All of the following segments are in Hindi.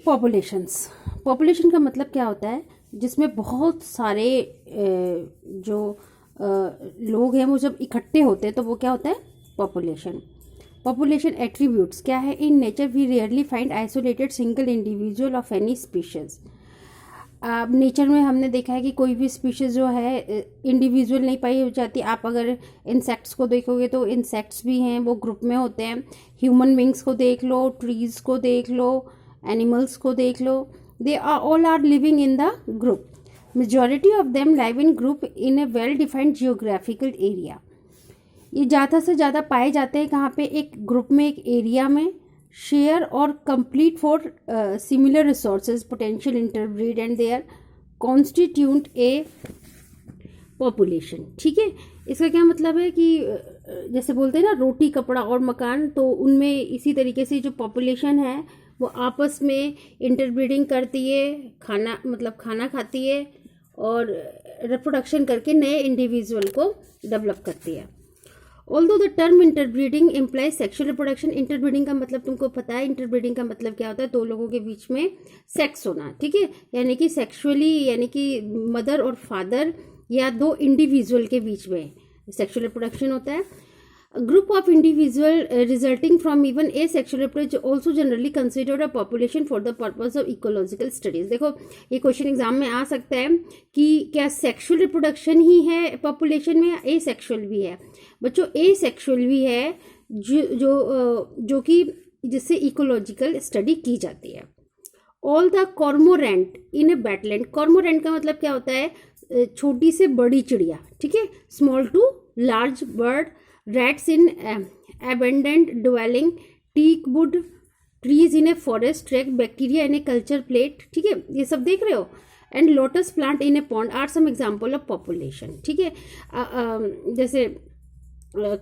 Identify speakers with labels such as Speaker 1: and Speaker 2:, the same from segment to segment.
Speaker 1: पॉपुलेशन का मतलब क्या होता है, जिसमें बहुत सारे जो लोग हैं वो जब इकट्ठे होते हैं तो वो क्या होता है, पॉपुलेशन एट्रीब्यूट्स क्या है, in nature we rarely find isolated single individual of any species. Nature में हमने देखा है कि कोई भी स्पीशीज जो है इंडिविजुअल नहीं पाई जाती। आप अगर इंसेक्ट्स को देखोगे तो इंसेक्ट्स भी हैं, वो ग्रुप में होते हैं। ह्यूमन बींग्स को देख लो, ट्रीज को देख लो, एनिमल्स को देख लो, they are all are living in the group. Majority of them live in group in a well defined geographical area. ये ज़्यादा से ज़्यादा पाए जाते हैं कहाँ पे, एक ग्रुप में, एक एरिया में। शेयर और complete for similar resources, potential interbreed and they are constitute a population. ठीक है, इसका क्या मतलब है कि जैसे बोलते हैं ना रोटी कपड़ा और मकान, तो उनमें इसी तरीके से जो पॉपुलेशन है वो आपस में इंटरब्रीडिंग करती है, खाना खाती है और रिप्रोडक्शन करके नए इंडिविजुअल को डेवलप करती है। Although the term interbreeding implies sexual reproduction. Interbreeding का मतलब तुमको पता है, इंटरब्रीडिंग का मतलब क्या होता है, दो लोगों के बीच में सेक्स होना। ठीक है, यानी कि सेक्सुअली, यानी कि मदर और फादर या दो इंडिविजुअल के बीच में सेक्सुअल रिप्रोडक्शन होता है। Group of individual resulting from even a sexual reproduction also generally considered a population for the purpose of ecological studies. देखो ये क्वेश्चन एग्जाम में आ सकता है कि क्या सेक्सुअल रिप्रोडक्शन ही है पॉपुलेशन में या ए सेक्सुअल भी है। बच्चों ए सेक्सुअल भी है जो कि जिससे इकोलॉजिकल स्टडी की जाती है। All the cormorant in a wetland. Cormorant का मतलब क्या होता है, छोटी से बड़ी चिड़िया। ठीक है, small to large bird, rats in abundant dwelling, teak wood trees in a forest, track bacteria in a culture plate। ठीक है, ये सब देख रहे हो। And lotus plant in a pond are some example of population. ठीक है, जैसे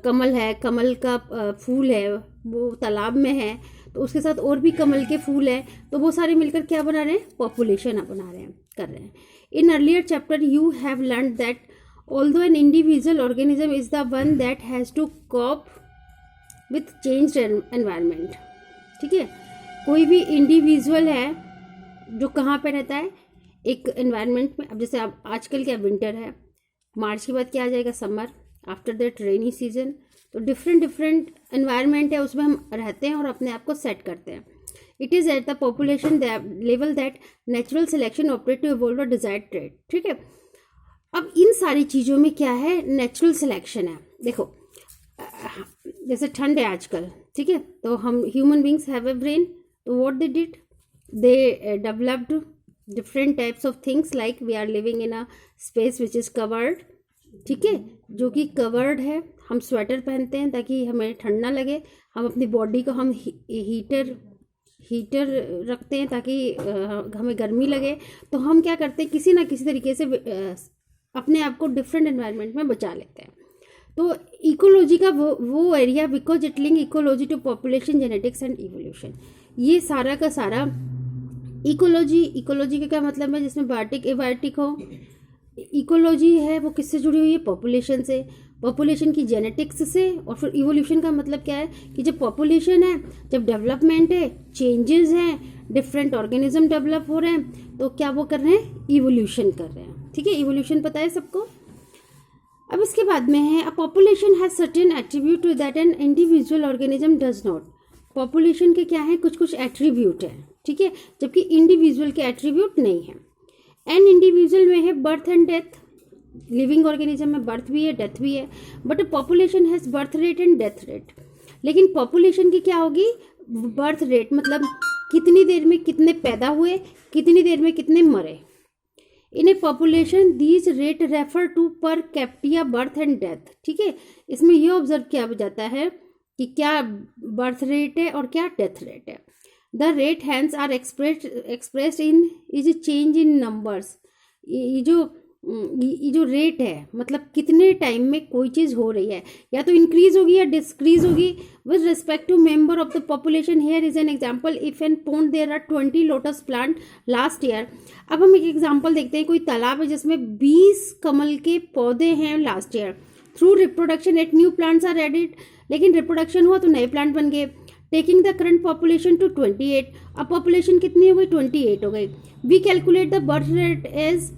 Speaker 1: कमल है, कमल का फूल है, वो तालाब में है, तो उसके साथ और भी कमल के फूल है, तो वो सारे मिलकर क्या बना रहे हैं, पॉपुलेशन बना रहे हैं, कर रहे हैं। In earlier chapter you have learn that although an individual organism is the one that has to cope with changed environment। ठीक है, कोई भी इंडिविजुअल है जो कहाँ पे रहता है, एक एनवायरनमेंट में। अब जैसे अब आजकल क्या विंटर है, मार्च के बाद क्या आ जाएगा, summer, after that rainy season. तो डिफरेंट एनवायरनमेंट है, उसमें हम रहते हैं और अपने आप को सेट करते हैं। It is at the population level that natural selection operate to evolve a desired trait. ठीक है, अब इन सारी चीज़ों में क्या है, नेचुरल सिलेक्शन है। देखो जैसे ठंड है आजकल, ठीक है, तो हम human beings have a brain, तो what they did, they developed different types of things, like we are living in a space which is covered. ठीक है, जो कि कवर्ड है, हम स्वेटर पहनते हैं ताकि हमें ठंड ना लगे। हम अपनी बॉडी को हम हीटर रखते हैं ताकि हमें गर्मी लगे। तो हम क्या करते हैं, किसी ना किसी तरीके से अपने आप को डिफरेंट एनवायरनमेंट में बचा लेते हैं। तो इकोलॉजी का वो area, because it link ecology to population, genetics and evolution. ये सारा का सारा इकोलॉजी का क्या मतलब है, जिसमें बायोटिक एबायोटिक हो। इकोलॉजी है वो किससे जुड़ी हुई है, पॉपुलेशन से, पॉपुलेशन की जेनेटिक्स से। और फिर इवोल्यूशन का मतलब क्या है कि जब पॉपुलेशन है, जब डेवलपमेंट है, चेंजेस हैं, डिफरेंट ऑर्गेनिज्म डेवलप हो रहे हैं, तो क्या वो कर रहे हैं, इवोल्यूशन कर रहे हैं। ठीक है, इवोल्यूशन पता है सबको। अब इसके बाद में है, अ population has certain attribute that an individual organism does not. Population के क्या है, कुछ एट्रीब्यूट है। ठीक है, जबकि इंडिविजुअल के एट्रीब्यूट नहीं है। एन इंडिविजुअल में है birth and death, living organism में बर्थ भी है, डेथ भी है, but a population has birth rate and death rate. लेकिन पॉपुलेशन की क्या होगी, बर्थ रेट, मतलब कितनी देर में कितने पैदा हुए, कितनी देर में कितने मरे। In a population these rate refer to per capita birth and death. ठीक है, इसमें यह ऑब्जर्व किया जाता है कि क्या बर्थ रेट है और क्या डेथ रेट है। The rate hence are expressed in is change in numbers. ये जो रेट है, मतलब कितने टाइम में कोई चीज़ हो रही है, या तो इंक्रीज होगी या डिस्क्रीज होगी with respect to member of the population. Here is an example, if an pond there are 20 lotus plant last year. अब हम एक एग्जांपल देखते हैं, कोई तालाब है जिसमें 20 कमल के पौधे हैं last year. Through reproduction at new plants are added, लेकिन रिप्रोडक्शन हुआ तो नए प्लांट बन गए। Taking the current population to 28, अब पॉपुलेशन कितनी हो गई, 28 हो गई। We calculate the birth rate as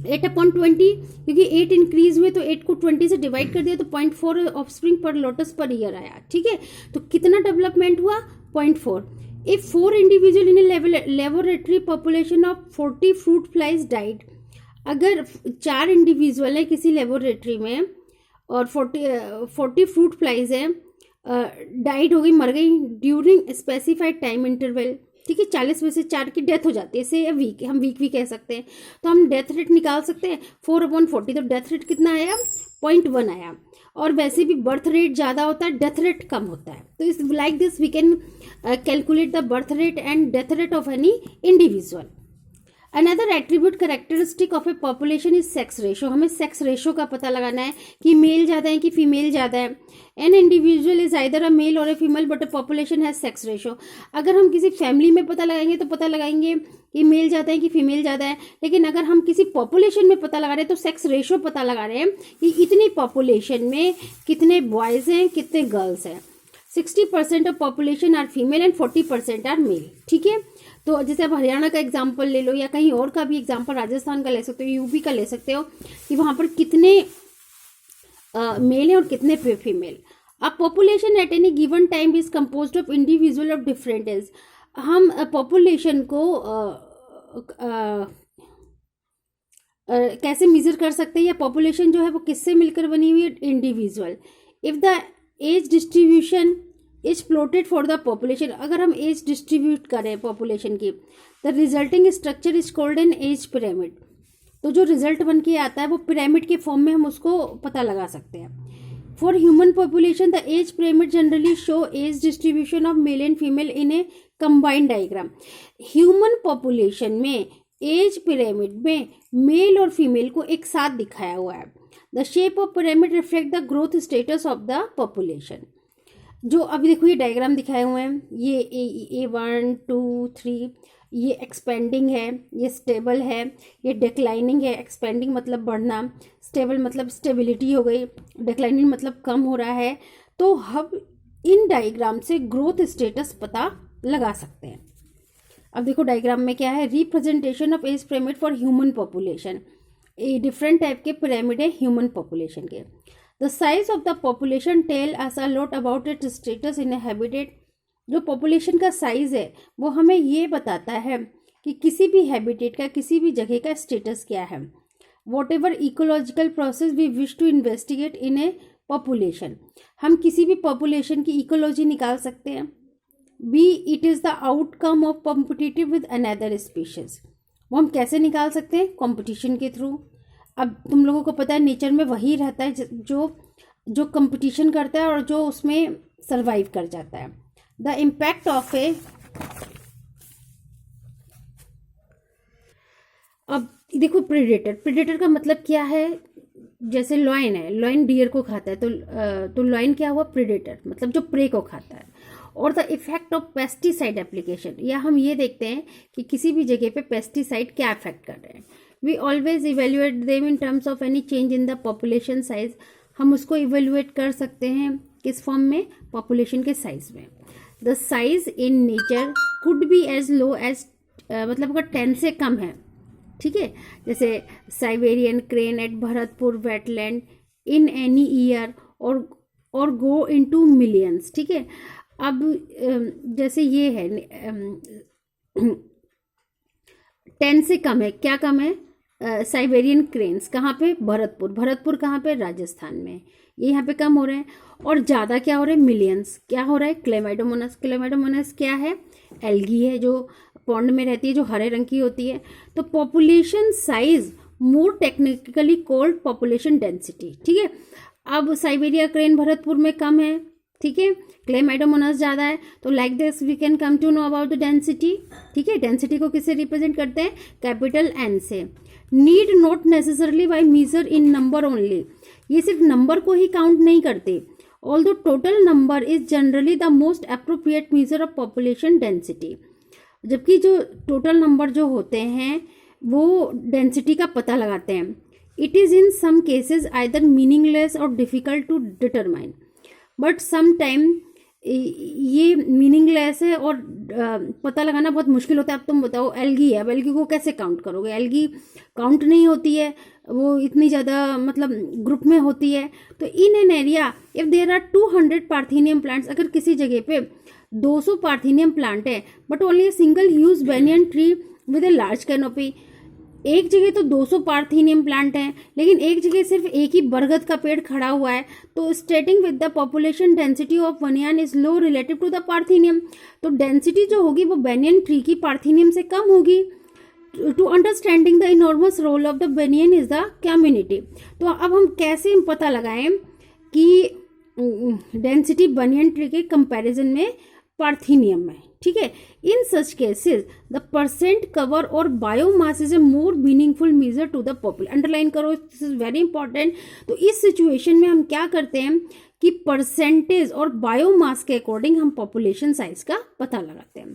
Speaker 1: 8/20, क्योंकि 8 इंक्रीज हुए तो 8 को 20 से डिवाइड कर दिया तो 0.4 ऑफस्प्रिंग पर लोटस पर ईयर आया। ठीक है, तो कितना डेवलपमेंट हुआ, 0.4। If 4 individual in a laboratory population of 40 fruit flies died, अगर 4 इंडिविजुअल है किसी लेबोरेटरी में और 40 फ्रूट फ्लाइज है, डाइड हो गई, मर गई ड्यूरिंग स्पेसिफाइड टाइम इंटरवल। ठीक है, 40 में से 4 की डेथ हो जाती है, से वीक, हम वीक भी कह सकते हैं, तो हम डेथ रेट निकाल सकते हैं 4/40, तो डेथ रेट कितना आया, 0.1 आया। और वैसे भी बर्थ रेट ज़्यादा होता है, डेथ रेट कम होता है, तो इस like this we can calculate the birth rate and death rate of any individual. Another attribute characteristic of a population is sex ratio. हमें सेक्स रेशो का पता लगाना है कि मेल ज़्यादा है कि फीमेल ज़्यादा है। An individual is either a male or a female but a population has sex ratio. अगर हम किसी फैमिली में पता लगाएंगे तो पता लगाएंगे कि मेल ज़्यादा है कि फीमेल ज़्यादा है, लेकिन अगर हम किसी पॉपुलेशन में पता लगा रहे हैं तो सेक्स रेशो पता लगा रहे हैं कि इतनी पॉपुलेशन में कितने बॉयज़ हैं कितने गर्ल्स हैं। 60% of population are female and 40% are male. ठीक है, तो जैसे आप हरियाणा का एग्जांपल ले लो या कहीं और का भी एग्जांपल, राजस्थान का ले सकते हो, यूपी का ले सकते हो, कि वहाँ पर कितने मेल हैं और कितने फीमेल। अब population at any given time is composed of individual of different age. हम पॉपुलेशन को कैसे मेजर कर सकते हैं, या पॉपुलेशन जो है वो किससे मिलकर बनी हुई है, individual. If the age distribution is plotted for the population, अगर हम एज डिस्ट्रीब्यूट करें पॉपुलेशन की, the resulting structure is called an age pyramid. तो जो रिजल्ट बन के आता है वो पिरामिड के फॉर्म में हम उसको पता लगा सकते हैं। For human population the age pyramid generally show age distribution of male and female in a combined diagram. Human population में एज पिरामिड में मेल और फीमेल को एक साथ दिखाया हुआ है। The shape of pyramid reflect the growth status of the population. जो अभी देखो ये डायग्राम दिखाए हुए हैं, ये A1 2 3, ये एक्सपेंडिंग है, ये स्टेबल है, ये डिक्लाइनिंग है। एक्सपेंडिंग मतलब बढ़ना, स्टेबल मतलब स्टेबिलिटी हो गई, डिक्लाइनिंग मतलब कम हो रहा है। तो हम इन डायग्राम से ग्रोथ स्टेटस पता लगा सकते हैं। अब देखो डायग्राम में क्या है, representation of age pyramid for human population. ये डिफरेंट टाइप के पिरामिड है ह्यूमन पॉपुलेशन के। The size of the population tell us a lot about it status in a habitat. जो पॉपुलेशन का साइज है वो हमें ये बताता है कि किसी भी हैबिटेट का, किसी भी जगह का स्टेटस क्या है। Whatever ecological process we wish to investigate in a population, हम किसी भी पॉपुलेशन की इकोलॉजी निकाल सकते हैं। Be it is the outcome of competitive with another species, वो हम कैसे निकाल सकते हैं, कॉम्पिटिशन के थ्रू। अब तुम लोगों को पता है नेचर में वही रहता है जो कंपटीशन करता है और जो उसमें सरवाइव कर जाता है। द इम्पैक्ट ऑफ ए, अब देखो प्रेडेटर का मतलब क्या है, जैसे लॉयन है, लॉयन डियर को खाता है, तो लॉयन क्या हुआ, प्रेडेटर मतलब जो प्रे को खाता है। और the effect of pesticide application, या हम ये देखते हैं कि किसी भी जगह पे पेस्टिसाइड क्या इफेक्ट कर रहे हैं। We always evaluate them in terms of any change in the population size, हम उसको इवेल्युएट कर सकते हैं किस फॉर्म में, पॉपुलेशन के साइज में। The size in nature could be as low as, मतलब अगर 10 से कम है, ठीक है, जैसे Siberian crane at Bharatpur wetland in any year और गो इनटू मिलियंस। ठीक है, अब जैसे ये है 10 से कम है, क्या कम है, साइबेरियन क्रेन्स कहाँ पे, भरतपुर कहाँ पे, राजस्थान में, ये यहाँ पे कम हो रहे हैं। और ज़्यादा क्या हो रहा है, मिलियंस, क्या हो रहा है, क्लेमाइडोमोनास क्या है, एल्गी है जो पॉन्ड में रहती है, जो हरे रंग की होती है। तो पॉपुलेशन साइज मोर टेक्निकली कॉल्ड पॉपुलेशन डेंसिटी। ठीक है, अब साइबेरिया क्रेन भरतपुर में कम है, ठीक है, क्लेमाइडोमोनास ज़्यादा है, तो like this we can come to know about the density. ठीक है, डेंसिटी को किससे रिप्रेजेंट करते हैं, कैपिटल एन से। Need not necessarily by measure in number only, ये सिर्फ नंबर को ही काउंट नहीं करते। Although total number is generally the most appropriate measure of population density, जबकि जो टोटल नंबर जो होते हैं वो डेंसिटी का पता लगाते हैं। It is in some cases either meaningless or difficult to determine, but sometime ये मीनिंगलेस है और पता लगाना बहुत मुश्किल होता है। अब तुम बताओ एल्गी है, अब एल्गी को कैसे काउंट करोगे? एल्गी काउंट नहीं होती है, वो इतनी ज़्यादा मतलब ग्रुप में होती है। तो in an area if there are 200 parthenium plants, अगर किसी जगह पे 200 पार्थेनियम प्लांट है but only single huge banyan tree with a large canopy, एक जगह तो 200 पार्थेनियम प्लांट हैं लेकिन एक जगह सिर्फ एक ही बरगद का पेड़ खड़ा हुआ है, तो stating with the population density of banyan is low relative to the parthenium, तो डेंसिटी जो होगी वो बेनियन ट्री की पार्थेनियम से कम होगी। To understanding the enormous role of the banyan is the community. तो अब हम कैसे पता लगाएं कि डेंसिटी बनियन ट्री के कंपैरिजन में पार्थेनियम में, ठीक है। In such cases the percent cover or biomass is a more meaningful measure to the population. Underline करो, दिस इज वेरी इंपॉर्टेंट। तो इस सिचुएशन में हम क्या करते हैं कि परसेंटेज और बायोमास के अकॉर्डिंग हम पॉपुलेशन साइज का पता लगाते हैं।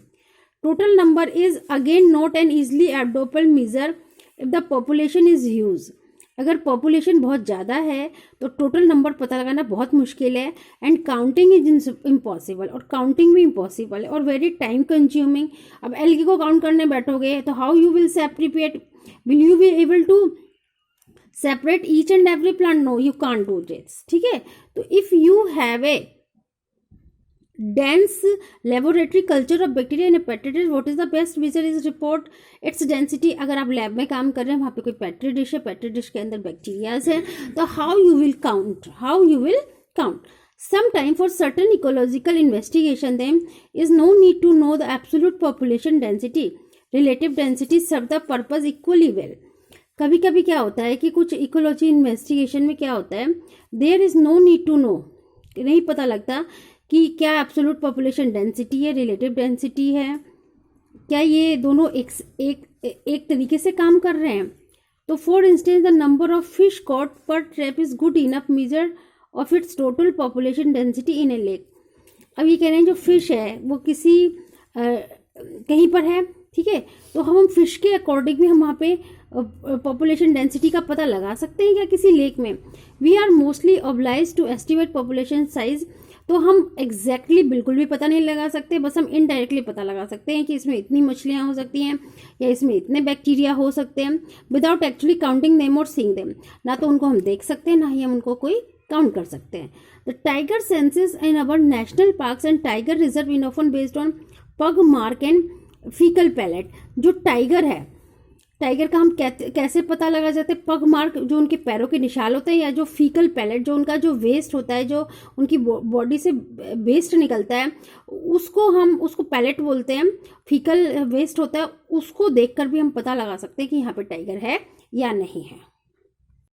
Speaker 1: Total number is again not an easily adoptable measure if the population is huge. अगर पॉपुलेशन बहुत ज़्यादा है तो टोटल नंबर पता लगाना बहुत मुश्किल है, एंड काउंटिंग इज इम्पॉसिबल, और काउंटिंग भी इम्पॉसिबल है और वेरी टाइम कंज्यूमिंग। अब एल्गी को काउंट करने बैठोगे तो how you will separate, will you be able to separate each and every plant? No, you can't do this, ठीक है। तो if you have a dense laboratory culture of bacteria and hepatitis, what is the best measure is report its density। अगर आप लैब में काम कर रहे हैं, वहाँ पे कोई पेट्री डिश है, पेट्री डिश के अंदर बैक्टीरियाज है, तो how you will count? Sometime for certain ecological investigation there is no need to know the absolute population density, relative density serve the purpose equally well। कभी कभी क्या होता है कि कुछ इकोलॉजी इन्वेस्टिगेशन में क्या होता है, there is no need to know, नहीं पता लगता कि क्या एब्सोल्यूट पॉपुलेशन डेंसिटी है, रिलेटिव डेंसिटी है, क्या ये दोनों एक तरीके से काम कर रहे हैं। तो for instance the number of fish caught per trap is good enough measure of its total population density in a lake. अब ये कह रहे हैं जो फिश है वो किसी कहीं पर है, ठीक है, तो हम फिश के अकॉर्डिंग भी हम वहाँ पे पॉपुलेशन डेंसिटी का पता लगा सकते हैं क्या किसी लेक में? We are mostly oblige to estimate population size. तो हम एग्जैक्टली बिल्कुल भी पता नहीं लगा सकते, बस हम इनडायरेक्टली पता लगा सकते हैं कि इसमें इतनी मछलियाँ हो सकती हैं या इसमें इतने बैक्टीरिया हो सकते हैं, विदाउट एक्चुअली काउंटिंग देम और सीइंग देम। ना तो उनको हम देख सकते हैं, ना ही हम उनको कोई काउंट कर सकते हैं। The tiger senses in our national parks and tiger reserve in often based on पग मार्क एंड फीकल पैलेट। जो टाइगर है, टाइगर का हम कैसे पता लगा जाते हैं? पग मार्क जो उनके पैरों के निशान होते हैं, या जो फीकल पैलेट जो उनका जो वेस्ट होता है, जो उनकी बॉडी से वेस्ट निकलता है, उसको पैलेट बोलते हैं, फीकल वेस्ट होता है, उसको देखकर भी हम पता लगा सकते हैं कि यहाँ पे टाइगर है या नहीं है।